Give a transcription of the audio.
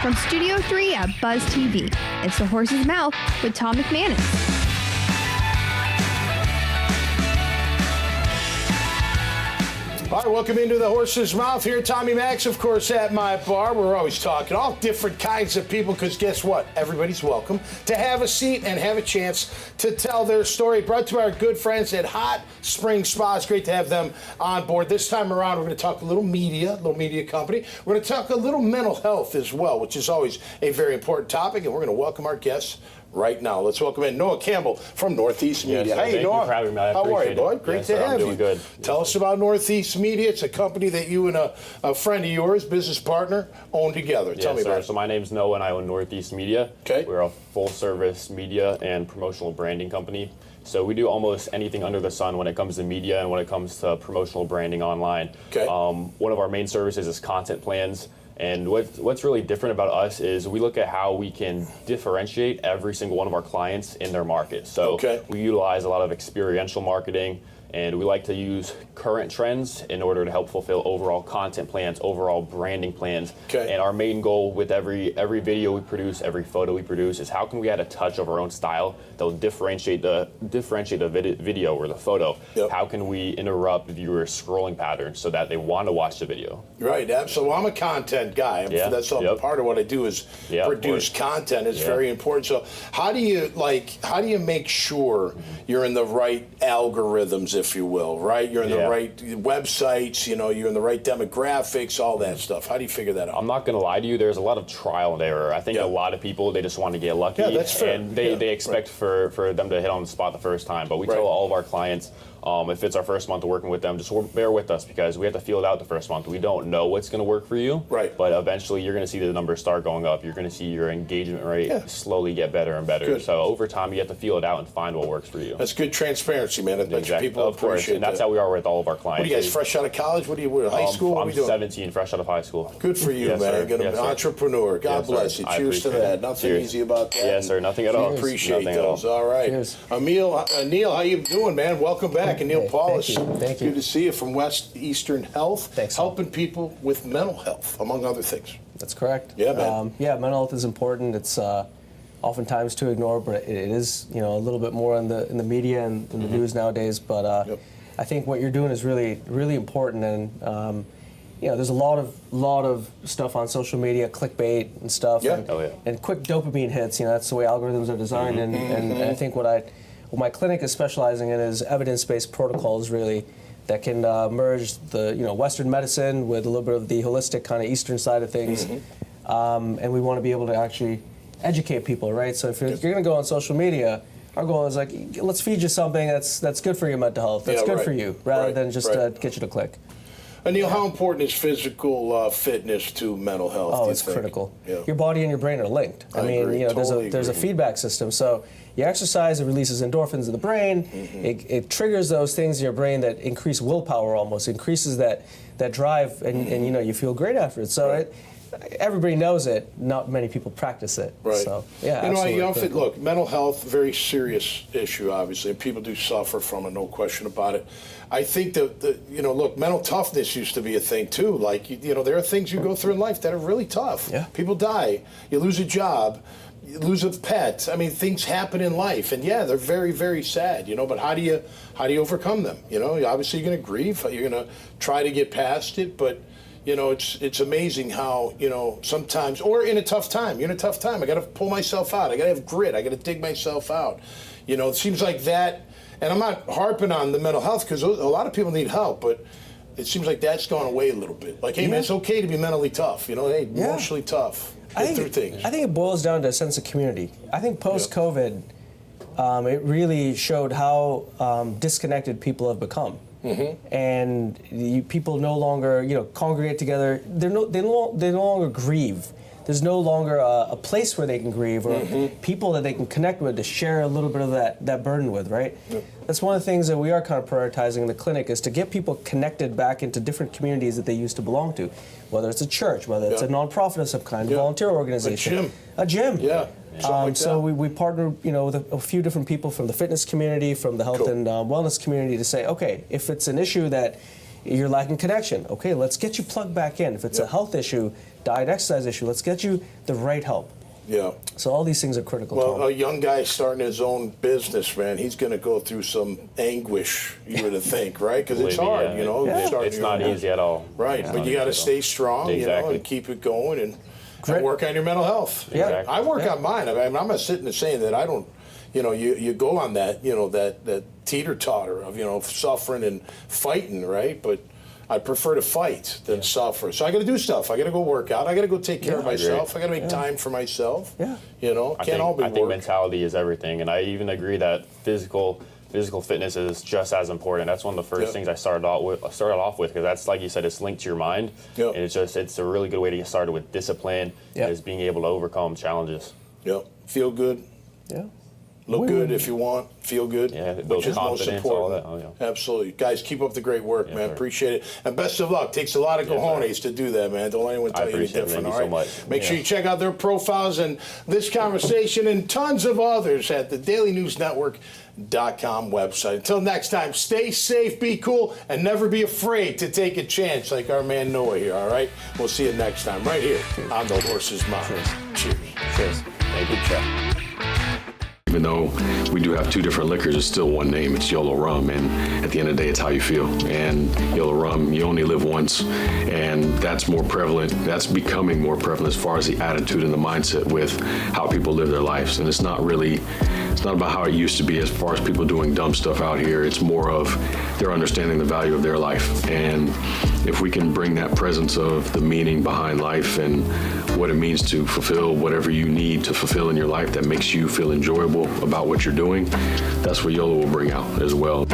From Studio 3 at Buzz TV, it's The Horse's Mouth with Tom McManus. All right, welcome into The Horse's Mouth here. Tommy Max, of course, at my bar. We're always talking all different kinds of people because guess what? Everybody's welcome to have a seat and have a chance to tell their story. Brought to our good friends at Hot Spring Spa. It's great to have them on board. This time around, we're going to talk a little media company. We're going to talk a little mental health as well, which is always a very important topic, and we're going to welcome our guests right now. Let's welcome in Noah Campbell from Northeast Media. Yes, hey, Noah. Thank you for having me. How are you, bud? Great to have you. I'm doing good. Tell us about Northeast Media. It's a company that you and a friend of yours, business partner, own together. Tell me about it. So my name's Noah, and I own Northeast Media. Okay. We're a full-service media and promotional branding company. So we do almost anything under the sun when it comes to media and when it comes to promotional branding online. Okay. One of our main services is content plans. And what's really different about us is we look at how we can differentiate every single one of our clients in their market. So we utilize a lot of experiential marketing, and we like to use current trends in order to help fulfill overall content plans, overall branding plans. Okay. And our main goal with every video we produce, every photo we produce, is how can we add a touch of our own style that will differentiate the video or the photo. Yep. How can we interrupt viewers' scrolling patterns so that they want to watch the video? Right, absolutely. Well, I'm a content guy. Yeah. That's part of what I do is produce content. It's very important. So how do you make sure you're in the right algorithms, if you will, right? You're in the right websites, you're in the right demographics, all that stuff. How do you figure that out? I'm not going to lie to you. There's a lot of trial and error. I think a lot of people, they just want to get lucky. Yeah, that's fair. And they expect for them to hit on the spot the first time. But we tell all of our clients, if it's our first month of working with them, just bear with us because we have to feel it out the first month. We don't know what's going to work for you. Right. But eventually you're going to see the numbers start going up. You're going to see your engagement rate slowly get better and better. Good. So over time, you have to feel it out and find what works for you. That's good transparency, man. I bet people of course. appreciate And that's how we are with all of our clients. What are you guys, fresh out of college? What are you, high school? What I'm are you doing? 17, fresh out of high school. Good for you, man. You're an entrepreneur. God bless you. Cheers to that. Nothing easy about that. Yes, sir. Nothing at all. Appreciate Nothing those. At all. All right. Cheers. Aneel, how you doing, man? Welcome back. Aneel Paulus. Thank you. Good to see you from West Eastern Health. Thanks. Helping people with mental health, among other things. That's correct. Yeah, man. Mental health is important. It's oftentimes to ignore, but it is, a little bit more in the media and in the news nowadays. But I think what you're doing is really, really important. And there's a lot of stuff on social media, clickbait and stuff, and quick dopamine hits. That's the way algorithms are designed. And I think what my clinic is specializing in is evidence-based protocols, really, that can merge the Western medicine with a little bit of the holistic kind of Eastern side of things. And we want to be able to actually educate people, right? So if you're going to go on social media, our goal is let's feed you something that's good for your mental health, that's good for you, rather than just get you to click. Aneel, how important is physical fitness to mental health? Oh, it's critical. Yeah. Your body and your brain are linked. I mean, there's a feedback system. So you exercise, it releases endorphins in the brain. It triggers those things in your brain that increase willpower, almost increases that drive, and you feel great after it. So everybody knows it. Not many people practice it. Right. So absolutely. Look, mental health, very serious issue, obviously, and people do suffer from it, no question about it. I think look, mental toughness used to be a thing too. There are things you go through in life that are really tough. Yeah. People die. You lose a job. You lose a pet. I mean, things happen in life, and they're very, very sad. But how do you overcome them? Obviously you're going to grieve. You're going to try to get past it, but. It's amazing how, sometimes, or in a tough time, you're in a tough time. I got to pull myself out. I got to have grit. I got to dig myself out. It seems like that, and I'm not harping on the mental health because a lot of people need help, but it seems like that's gone away a little bit. Hey, man, it's okay to be mentally tough. Emotionally tough. Get through things. I think it boils down to a sense of community. I think post-COVID, it really showed how disconnected people have become. And people no longer, congregate together. They no longer grieve. There's no longer a place where they can grieve or people that they can connect with to share a little bit of that burden with, right? That's one of the things that we are kind of prioritizing in the clinic is to get people connected back into different communities that they used to belong to, whether it's a church, whether it's a nonprofit of some kind, a volunteer organization, a gym. So we partner, with a few different people from the fitness community, from the health and wellness community to say, okay, if it's an issue that You're lacking connection. Okay, let's get you plugged back in. If it's a health issue, diet, exercise issue, let's get you the right help. Yeah. So all these things are critical. Well, a young guy starting his own business, man, he's going to go through some anguish, you would think, right? Because it's hard, you know. It's not easy at all. Right, but you got to stay strong, you know, and keep it going and work on your mental health. Yeah. Exactly. I work on mine. I mean, I'm not sitting there saying that I don't, you know, you go on that, you know, that teeter-totter of, you know, suffering and fighting, right? But I prefer to fight than suffer. So I got to do stuff. I got to go work out. I got to go take care of myself. I got to make time for myself. Yeah. You know, can't all be work. I think mentality is everything, and I even agree that physical fitness is just as important. That's one of the first things I started off with because that's, like you said, it's linked to your mind. And it's a really good way to get started with discipline. Is being able to overcome challenges. Feel good. Look good if you want. Feel good. Which is most important. All that. Absolutely. Guys, keep up the great work, man. Sir. Appreciate it. And best of luck. Takes a lot of cojones to do that, man. Don't let anyone tell you any different. Thank you so much. Make sure you check out their profiles and this conversation and tons of others at the dailynewsnetwork.com website. Until next time, stay safe, be cool, and never be afraid to take a chance like our man Noah here, all right? We'll see you next time right here on The Horse's Mouth. Cheers. Cheers. Thank you, Chuck. Even though we do have two different liquors, it's still one name. It's YOLO Rum, and at the end of the day, it's how you feel. And YOLO Rum, you only live once, and that's more prevalent. That's becoming more prevalent as far as the attitude and the mindset with how people live their lives. And it's not about how it used to be as far as people doing dumb stuff out here. It's more of they're understanding the value of their life. And if we can bring that presence of the meaning behind life and what it means to fulfill whatever you need to fulfill in your life that makes you feel enjoyable about what you're doing, that's what YOLO will bring out as well.